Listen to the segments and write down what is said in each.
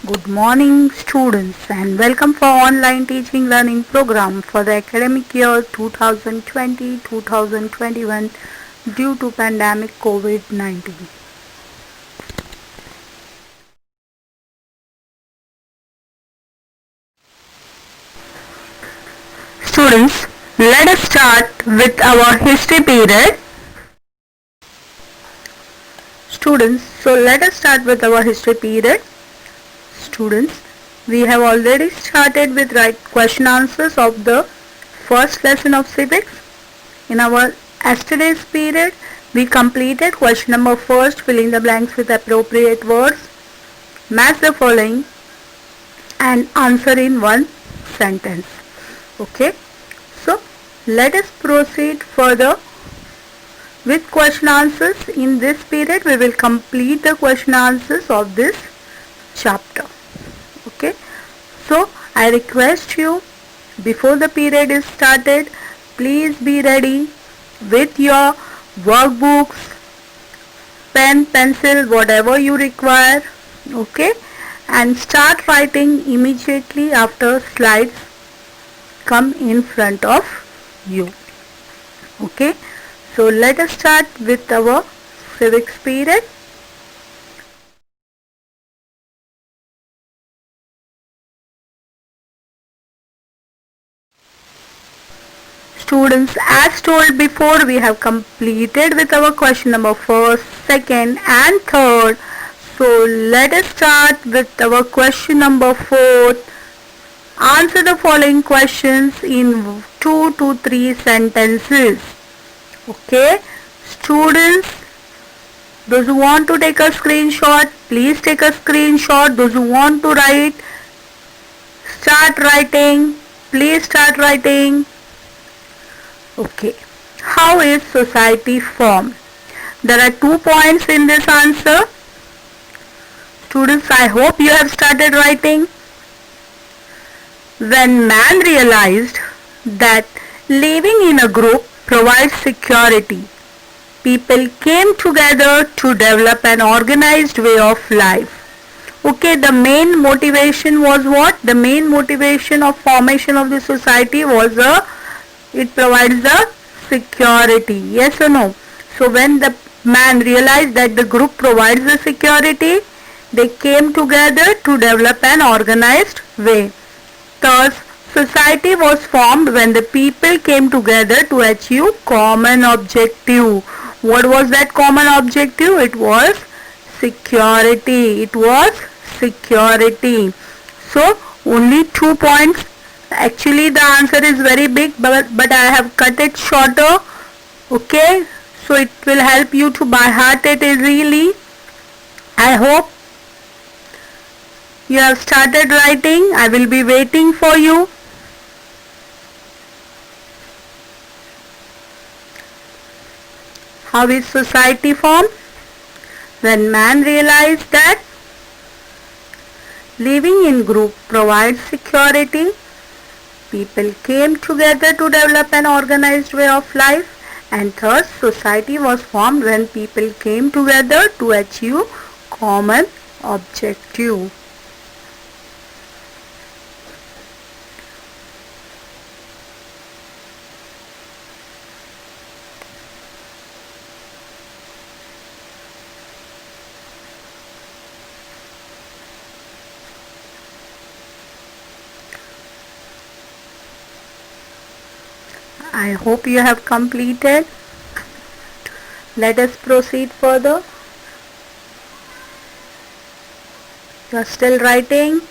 Good morning students and welcome for online teaching learning program for the academic year 2020-2021 due to pandemic COVID-19. Students, let us start with our history period. Students, so let us start with our history period. Students, we have already started with right question answers of the first lesson of civics. In our yesterday's period, we completed question number first, filling the blanks with appropriate words, match the following and answer in one sentence. Okay, so let us proceed further with question answers. In this period, we will complete the question answers of this chapter. Okay, so I request you, before the period is started, please be ready with your workbooks, pen, pencil, whatever you require. Okay, and start writing immediately after slides come in front of you. Okay, so let us start with our civics period. Students, as told before, we have completed with our question number first, second and third. So let us start with our question number fourth. Answer the following questions in 2 to 3 sentences. Okay, students, those who want to take a screenshot, please take a screenshot. Those who want to write, start writing. Please start writing. Okay, how is society formed? There are 2 points in this answer. Students, I hope you have started writing. When man realized that living in a group provides security, people came together to develop an organized way of life. Okay, the main motivation was what? The main motivation of formation of the society was it provides the security. Yes or no? So when the man realized that the group provides the security, they came together to develop an organized way. Thus, society was formed when the people came together to achieve common objective. What was that common objective? It was security. It was security. So, only 2 points. Actually, the answer is very big, but I have cut it shorter. Okay, so it will help you to by heart it easily. I hope you have started writing. I will be waiting for you. How is society formed? When man realized that living in group provides security, people came together to develop an organized way of life, and thus society was formed when people came together to achieve common objective. I hope you have completed. Let us proceed further. You are still writing.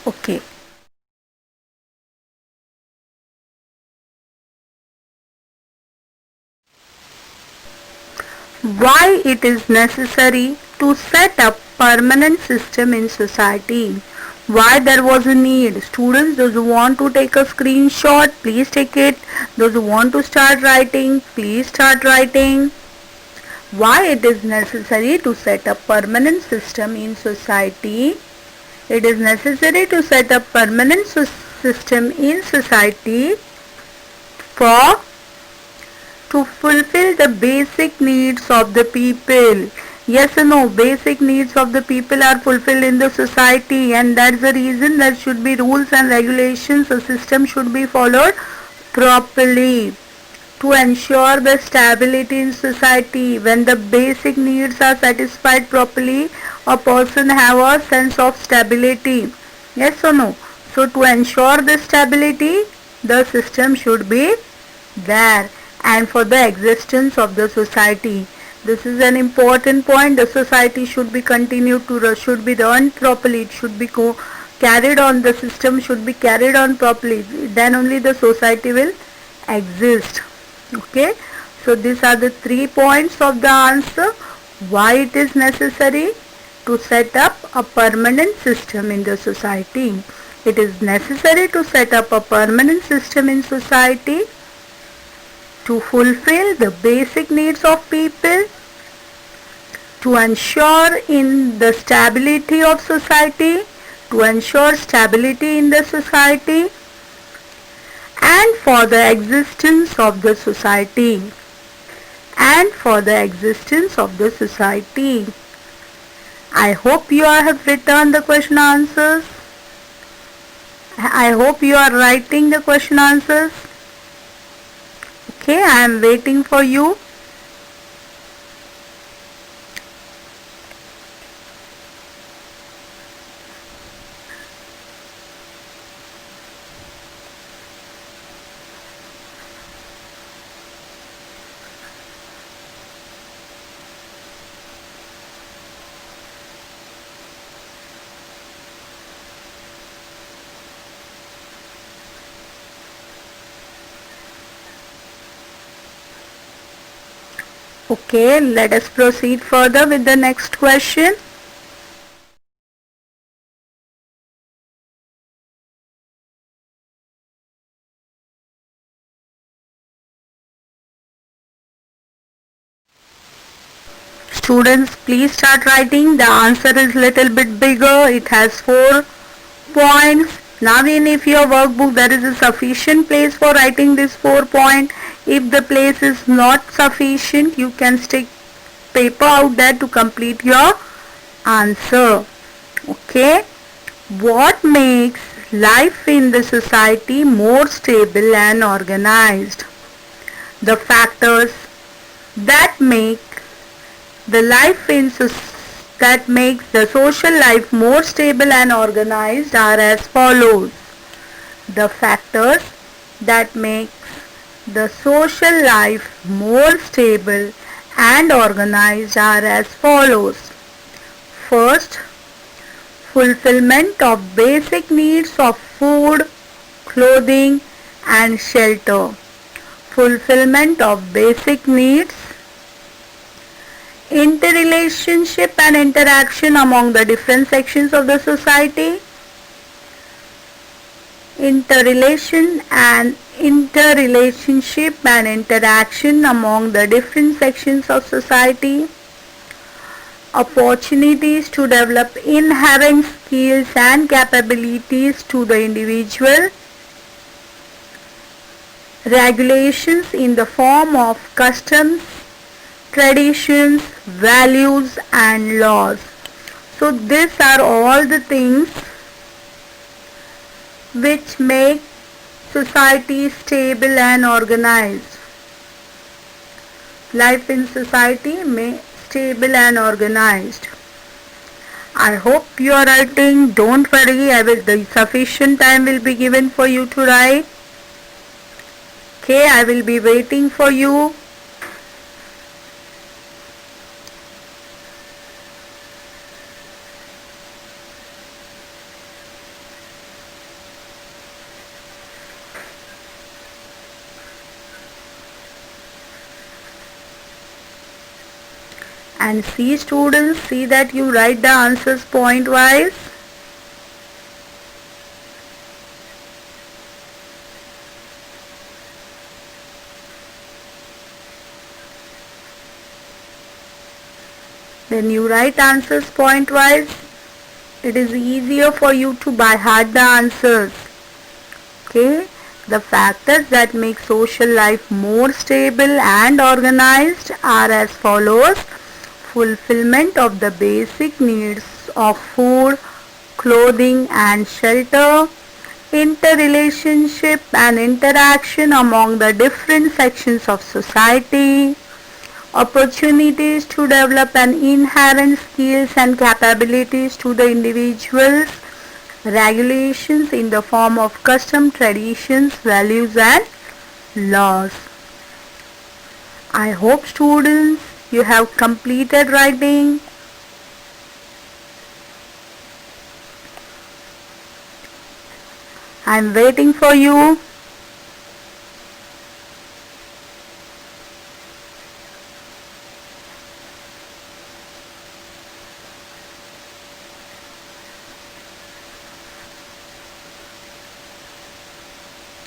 Okay. Why it is necessary to set up permanent system in society? Why there was a need? Students, those who want to take a screenshot, please take it. Those who want to start writing, please start writing. Why it is necessary to set up permanent system in society? It is necessary to set up permanent system in society for to fulfill the basic needs of the people. Yes or no? Basic needs of the people are fulfilled in the society, and that's the reason there should be rules and regulations. The system should be followed properly to ensure the stability in society. When the basic needs are satisfied properly, a person have a sense of stability. Yes or no? So to ensure the stability, the system should be there, and for the existence of the society. This is an important point. The society should be continued to should be run properly. It should be carried on. The system should be carried on properly. Then only the society will exist. Okay. So these are the 3 points of the answer. Why it is necessary to set up a permanent system in the society. It is necessary to set up a permanent system in society to fulfill the basic needs of people, to ensure in the stability of society, to ensure stability in the society, and for the existence of the society, and for the existence of the society. I hope you have written the question answers. I hope you are writing the question answers. Okay, I am waiting for you. Okay, let us proceed further with the next question. Students, please start writing. The answer is little bit bigger. It has 4 points. Now in if your workbook there is a sufficient place for writing this 4 point. If the place is not sufficient, you can stick paper out there to complete your answer. Okay. What makes life in the society more stable and organized? The factors that make the life in that makes the social life more stable and organized are as follows. The factors that make the social life more stable and organized are as follows. First, fulfillment of basic needs of food, clothing and shelter. Fulfillment of basic needs. Interrelationship and interaction among the different sections of the society. Interrelationship and interaction among the different sections of society. Opportunities to develop inherent skills and capabilities to the individual. Regulations in the form of customs, traditions, values and laws. So these are all the things which make society stable and organized. Life in society may stable and organized. I hope you are writing. Don't worry, the sufficient time will be given for you to write. Okay, I will be waiting for you. And see students, see that you write the answers point wise. When you write answers point wise, it is easier for you to by heart the answers. Okay, the factors that make social life more stable and organized are as follows: fulfillment of the basic needs of food, clothing and shelter, interrelationship and interaction among the different sections of society, opportunities to develop an inherent skills and capabilities to the individuals, regulations in the form of custom, traditions, values and laws. I hope students you have completed writing. I am waiting for you.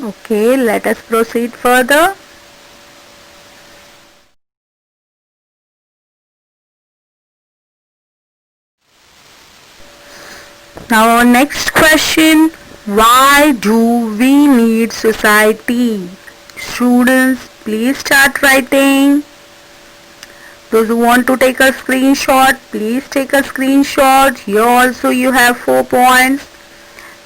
Okay, let us proceed further. Now our next question, why do we need society? Students, please start writing. Those who want to take a screenshot, please take a screenshot. Here also you have 4 points.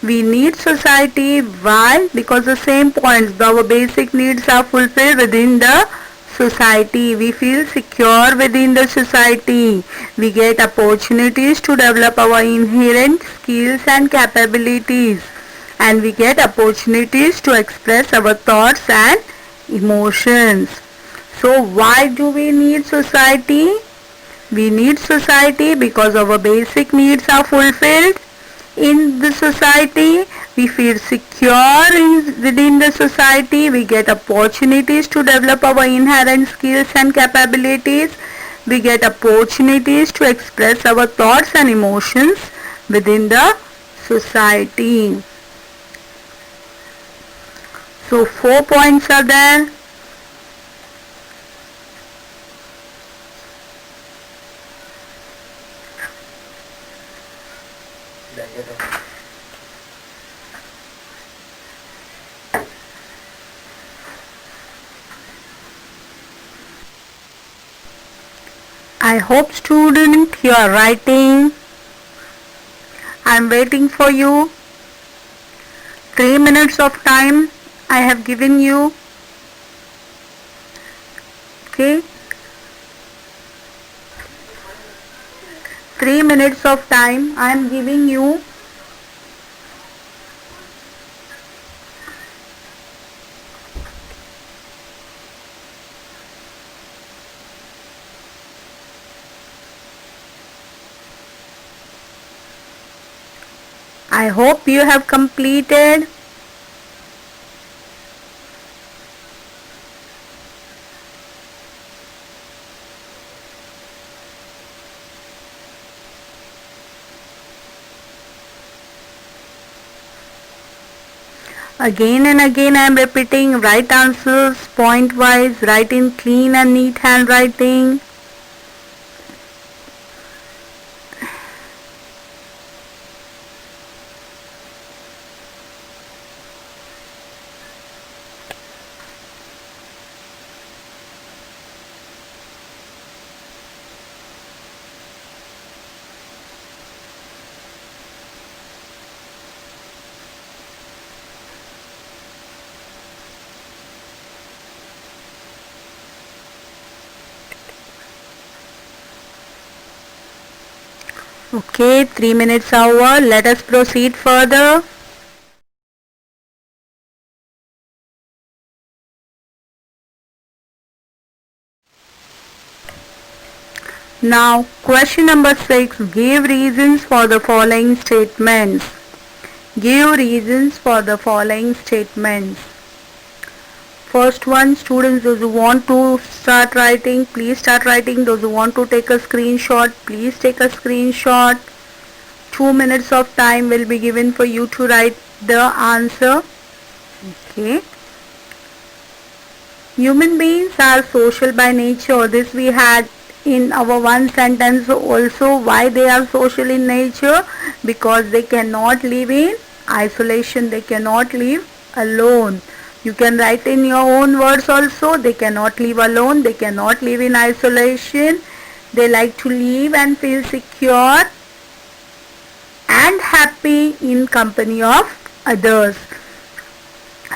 We need society. Why? Because the same points, our basic needs are fulfilled within the society. We feel secure within the society. We get opportunities to develop our inherent skills and capabilities. And we get opportunities to express our thoughts and emotions. So why do we need society? We need society because our basic needs are fulfilled in the society. We feel secure within the society. We get opportunities to develop our inherent skills and capabilities. We get opportunities to express our thoughts and emotions within the society. So 4 points are there. I hope student you are writing. I am waiting for you. 3 minutes of time I have given you. Okay. 3 minutes of time I am giving you. I hope you have completed. Again and again I am repeating, write answers point wise, write in clean and neat handwriting. Okay, 3 minutes over. Let us proceed further. Now, question number 6. Give reasons for the following statements. Give reasons for the following statements. First one, students, those who want to start writing, please start writing. Those who want to take a screenshot, please take a screenshot. 2 minutes of time will be given for you to write the answer. Okay. Human beings are social by nature. This we had in our one sentence also why they are social in nature, because they cannot live in isolation, they cannot live alone. You can write in your own words also, they cannot live alone, they cannot live in isolation, they like to live and feel secure and happy in company of others.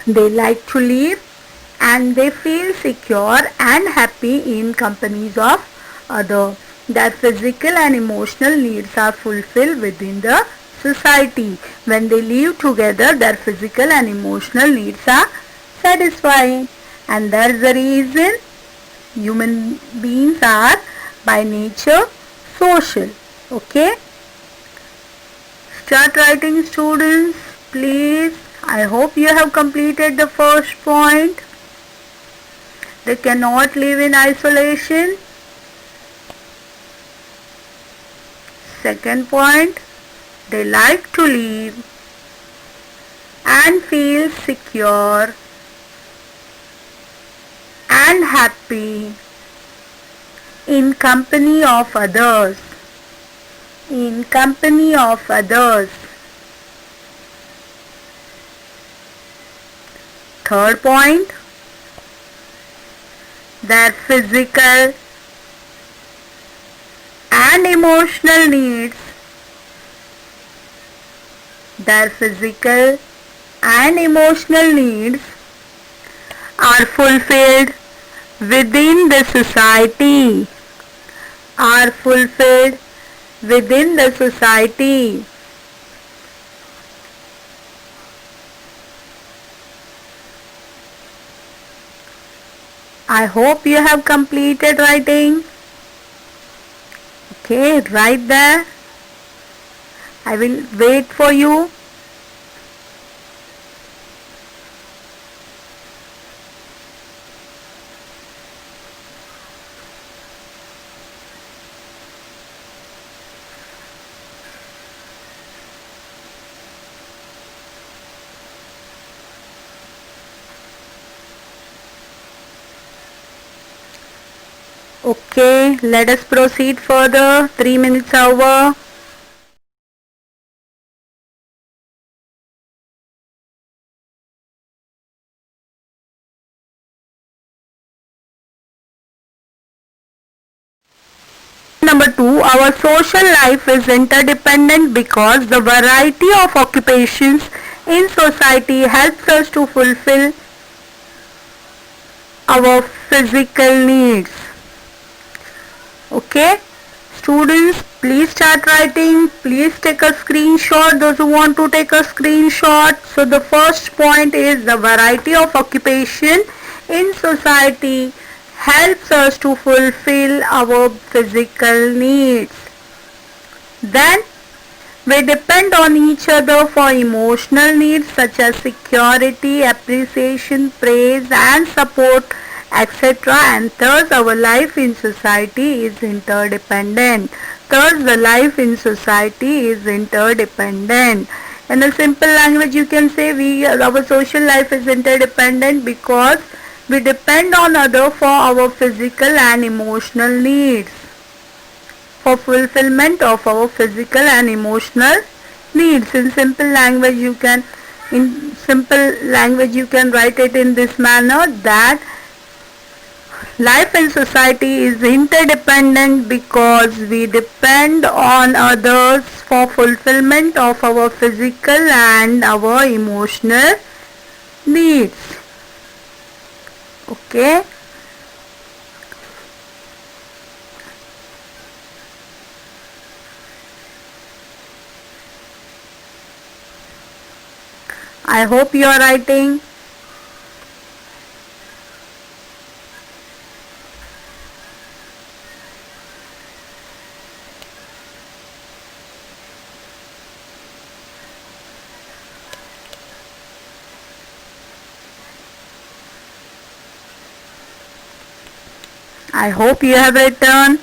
They like to live and they feel secure and happy in companies of others. Their physical and emotional needs are fulfilled within the society. When they live together, their physical and emotional needs are satisfied. And that's the reason human beings are by nature social. Okay? Start writing, students, please. I hope you have completed the first point. They cannot live in isolation. Second point, they like to live and feel secure and happy in company of others. In company of others. Third point, their physical and emotional needs, their physical and emotional needs are fulfilled within the society, are fulfilled within the society. I hope you have completed writing. Okay, write there. I will wait for you. Okay, let us proceed further. 3 minutes over. Number 2, our social life is interdependent because the variety of occupations in society helps us to fulfill our physical needs. Okay, students, please start writing. Please take a screenshot, those who want to take a screenshot. So the first point is the variety of occupation in society helps us to fulfill our physical needs. Then we depend on each other for emotional needs such as security, appreciation, praise and support, etc. And thus our life in society is interdependent. Thus the life in society is interdependent. In a simple language you can say our social life is interdependent because we depend on others for our physical and emotional needs. For fulfillment of our physical and emotional needs. In simple language you can write it in this manner, that life in society is interdependent because we depend on others for fulfillment of our physical and our emotional needs. Okay. I hope you are writing. I hope you have written.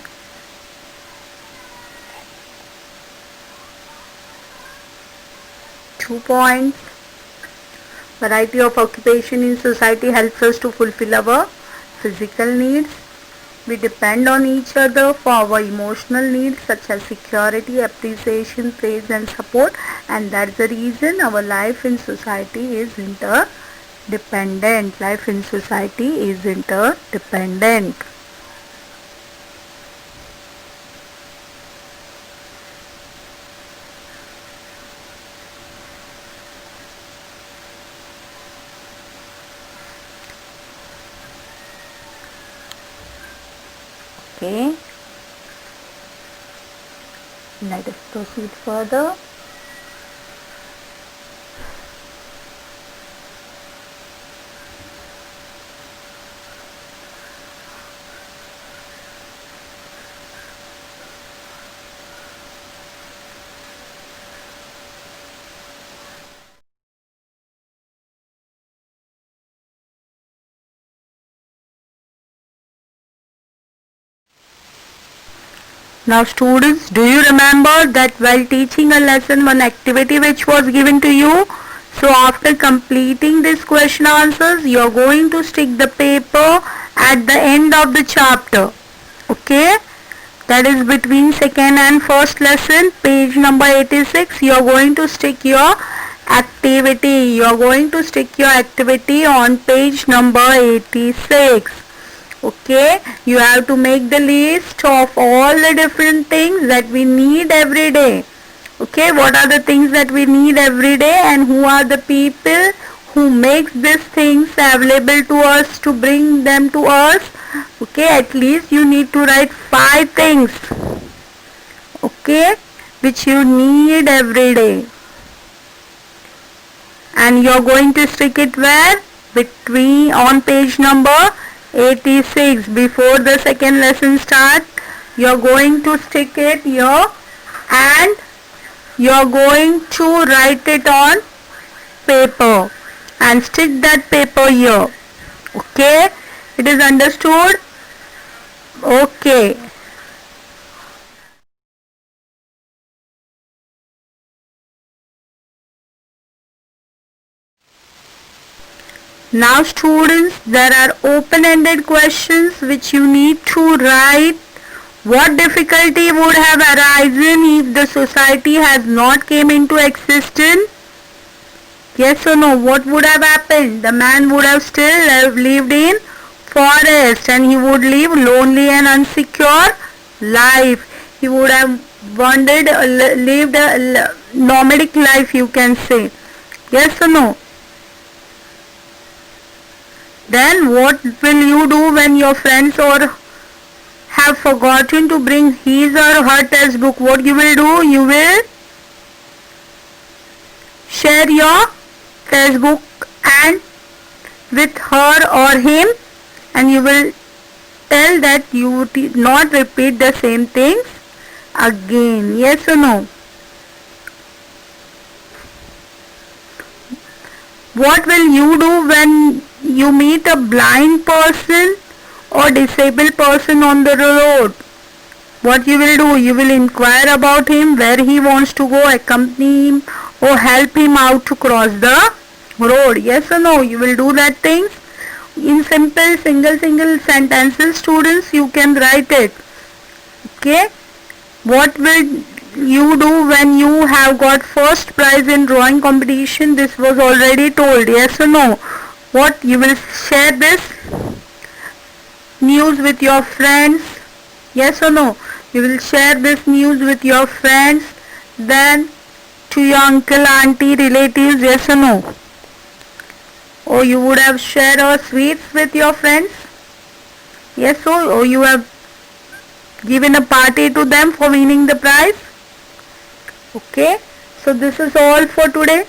Two points. Variety of occupation in society helps us to fulfill our physical needs. We depend on each other for our emotional needs such as security, appreciation, praise and support, and that's the reason our life in society is interdependent. Life in society is interdependent. Okay, let us proceed further. Now students, do you remember that while teaching a lesson, one activity which was given to you? So after completing this question answers, you are going to stick the paper at the end of the chapter. Okay? That is between second and first lesson, page number 86. You are going to stick your activity. You are going to stick your activity on page number 86. Okay, you have to make the list of all the different things that we need every day. Okay, what are the things that we need every day and who are the people who makes these things available to us to bring them to us. Okay, at least you need to write 5 things. Okay, which you need every day. And you're going to stick it where? Between on page number 86 before the second lesson starts. You're going to stick it here and you're going to write it on paper and stick that paper here. Okay, it is understood? Okay. Now students, there are open-ended questions which you need to write. What difficulty would have arisen if the society has not came into existence? Yes or no? What would have happened? The man would have still lived in forest and he would live lonely and unsecure life. He would have wandered, lived a nomadic life, you can say. Yes or no? Then what will you do when your friends or have forgotten to bring his or her textbook? What you will do? You will share your textbook and with her or him, and you will tell that you would not repeat the same things again. Yes or no? What will you do when you meet a blind person or disabled person on the road? What you will do? You will inquire about him, where he wants to go, accompany him or help him out to cross the road. Yes or no? You will do that things. In simple single sentences, students, you can write it. Okay. What will you do when you have got first prize in drawing competition? This was already told. Yes or no? What you will share this news with your friends? Yes or no? You will share this news with your friends, then to your uncle, auntie, relatives. Yes or no? Or you would have shared sweets with your friends. Yes or you have given a party to them for winning the prize. Okay, so this is all for today.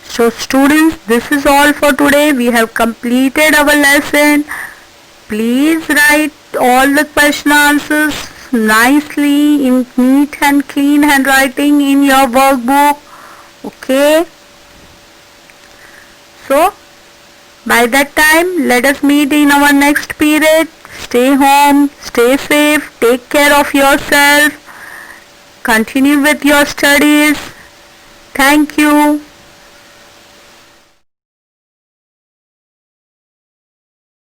So students, this is all for today. We have completed our lesson. Please write all the question answers nicely in neat and clean handwriting in your workbook. Okay. So by that time, let us meet in our next period. Stay home, stay safe, take care of yourself. continue with your studies. Thank you.